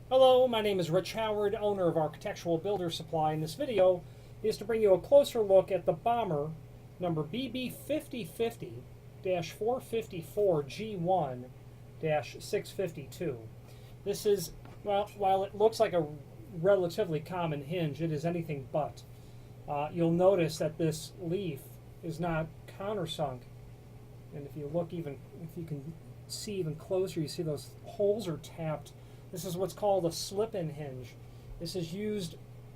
Hello, my name is Rich Howard, owner of Architectural Builder Supply, and this video is to bring you a closer look at the Bommer number BB5050-454G1-652. This is, well, while it looks like a relatively common hinge, it is anything but. You'll notice that this leaf is not countersunk, and if you look even, if you can see even closer, you see those holes are tapped. This is what's called a slip-in hinge. This is used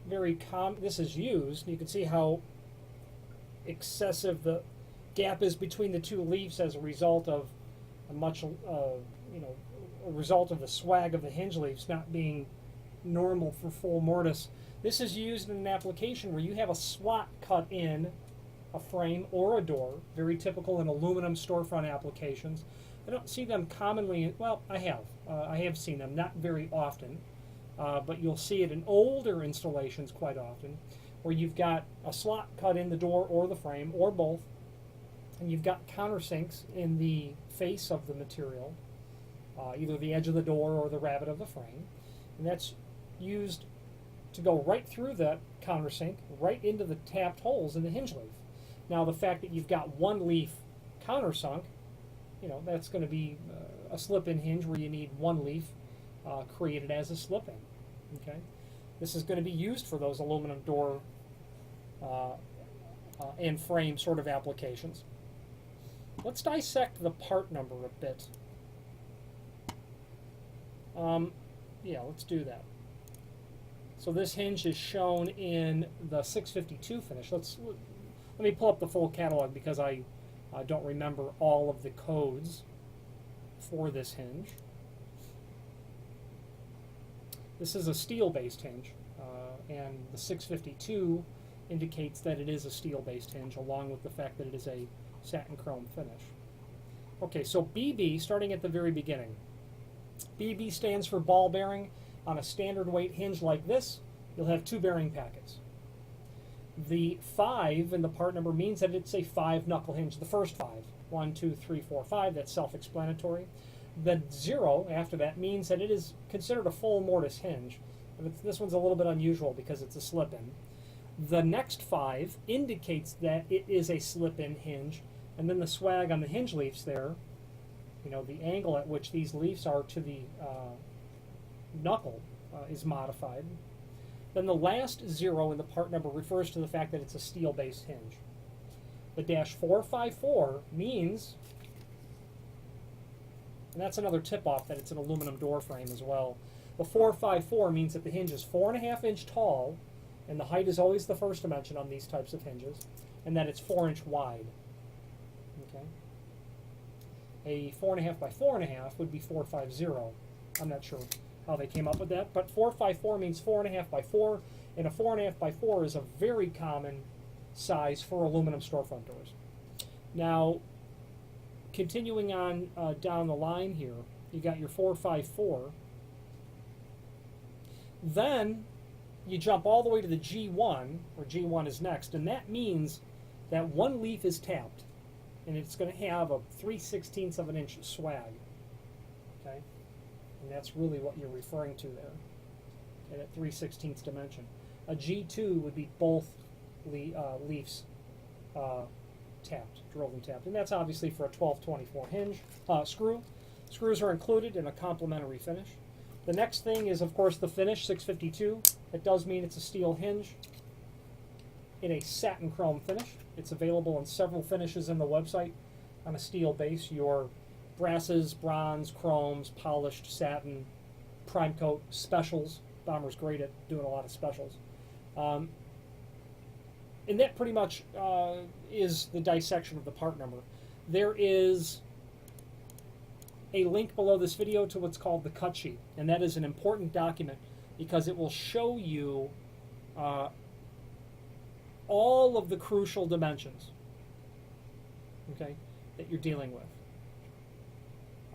you can see how excessive the gap is between the two leaves as a result of a result of the swag of the hinge leaves not being normal for full mortise. This is used in an application where you have a slot cut in a frame or a door, very typical in aluminum storefront applications. I don't see them commonly, well, I have seen them, not very often, but you'll see it in older installations quite often, where you've got a slot cut in the door or the frame, or both, and you've got countersinks in the face of the material, either the edge of the door or the rabbet of the frame, and that's used to go right through that countersink, right into the tapped holes in the hinge leaf. Now, the fact that you've got one leaf countersunk, that's going to be a slip-in hinge where you need one leaf created as a slip-in. Okay, this is going to be used for those aluminum door and frame sort of applications. Let's dissect the part number a bit. Yeah, let's do that. So this hinge is shown in the 652 finish. Let me pull up the full catalog because I don't remember all of the codes for this hinge. This is a steel-based hinge, and the 652 indicates that it is a steel-based hinge, along with the fact that it is a satin chrome finish. Okay, so BB, starting at the very beginning. BB stands for ball bearing. On a standard weight hinge like this, you'll have two bearing packets. The 5 in the part number means that it's a 5-knuckle hinge, the first 5. 1, 2, 3, 4, 5, that's self-explanatory. The 0 after that means that it is considered a full mortise hinge. This one's a little bit unusual because it's a slip-in. The next 5 indicates that it is a slip-in hinge, and then the swag on the hinge leaves there, the angle at which these leaves are to the knuckle is modified. Then the last 0 in the part number refers to the fact that it's a steel-based hinge. The -454 means, and that's another tip-off that it's an aluminum door frame as well. The 454 means that the hinge is 4.5 inch tall, and the height is always the first dimension on these types of hinges, and that it's 4 inch wide. Okay. A 4.5 by 4.5 would be 450. I'm not sure how they came up with that, but 454 means 4.5 by 4, and a 4.5 by 4 is a very common size for aluminum storefront doors. Now, continuing on down the line here, you got your 454. Then you jump all the way to the G1, or G1 is next, and that means that one leaf is tapped, and it's going to have a 3/16 of an inch swag. Okay, and that's really what you're referring to there, okay, at 3/16 dimension. A G2 would be both leaves tapped, drilled and tapped, and that's obviously for a 1224 hinge screw. Screws are included in a complementary finish. The next thing is, of course, the finish, 652. It does mean it's a steel hinge in a satin chrome finish. It's available in several finishes in the website on a steel base. Your brasses, bronze, chromes, polished, satin, prime coat, specials. Bommer's great at doing a lot of specials. And that pretty much is the dissection of the part number. There is a link below this video to what's called the cut sheet, and that is an important document because it will show you all of the crucial dimensions, okay, that you're dealing with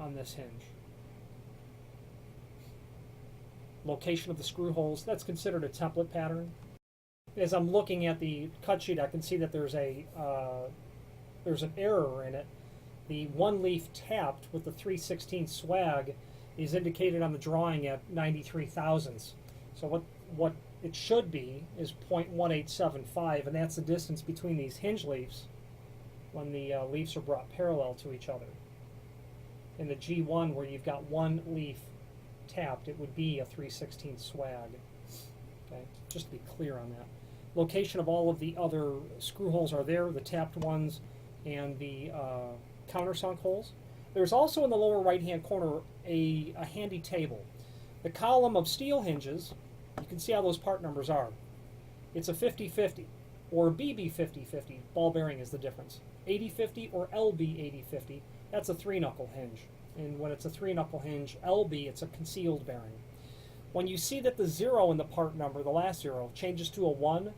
on this hinge. Location of the screw holes, that's considered a template pattern. As I'm looking at the cut sheet, I can see that there's an error in it. The one leaf tapped with the 3/16 swag is indicated on the drawing at 93 thousandths. So what it should be is 0.1875, and that's the distance between these hinge leaves when the leaves are brought parallel to each other. In the G1, where you've got one leaf tapped, it would be a 3/16 swag. Okay, just to be clear on that. Location of all of the other screw holes are there, the tapped ones and the countersunk holes. There's also in the lower right-hand corner a handy table. The column of steel hinges, you can see how those part numbers are. It's a 50-50 or BB5050. Ball bearing is the difference. 80-50 or LB80-50. That's a 3-knuckle hinge. And when it's a 3-knuckle hinge, LB, it's a concealed bearing. When you see that the 0 in the part number, the last 0, changes to a 1,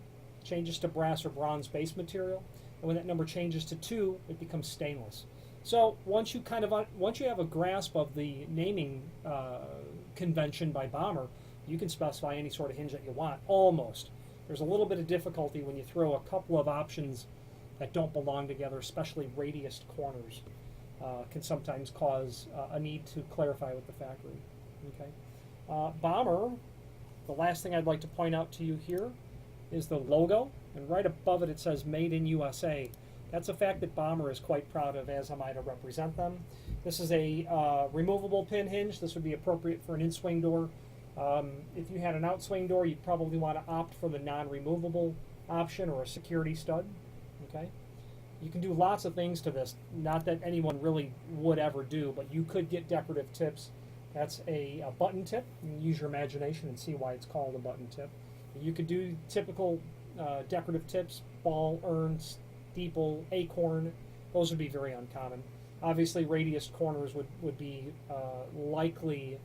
changes to brass or bronze base material, and when that number changes to 2, it becomes stainless. So once you have a grasp of the naming convention by Bommer, you can specify any sort of hinge that you want, almost. There's a little bit of difficulty when you throw a couple of options that don't belong together, especially radiused corners. Can sometimes cause a need to clarify with the factory. Okay. Bommer, the last thing I'd like to point out to you here is the logo, and right above it it says Made in USA. That's a fact that Bommer is quite proud of, as am I to represent them. This is a removable pin hinge. This would be appropriate for an in-swing door. If you had an out-swing door, you'd probably want to opt for the non-removable option or a security stud. Okay. You can do lots of things to this, not that anyone really would ever do, but you could get decorative tips. That's a button tip. You can use your imagination and see why it's called a button tip. You could do typical decorative tips, ball, urn, steeple, acorn. Those would be very uncommon. Obviously, radiused corners would be likely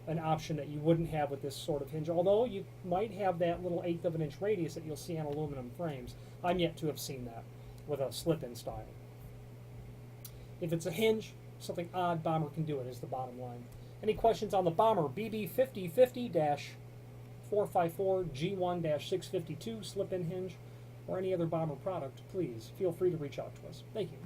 an option that you wouldn't have with this sort of hinge, although you might have that little 1/8 of an inch radius that you'll see on aluminum frames. I'm yet to have seen that with a slip-in style. If it's a hinge, something odd, Bommer can do it, is the bottom line. Any questions on the Bommer BB5050-454 G1-652 slip-in hinge or any other Bommer product, please feel free to reach out to us. Thank you.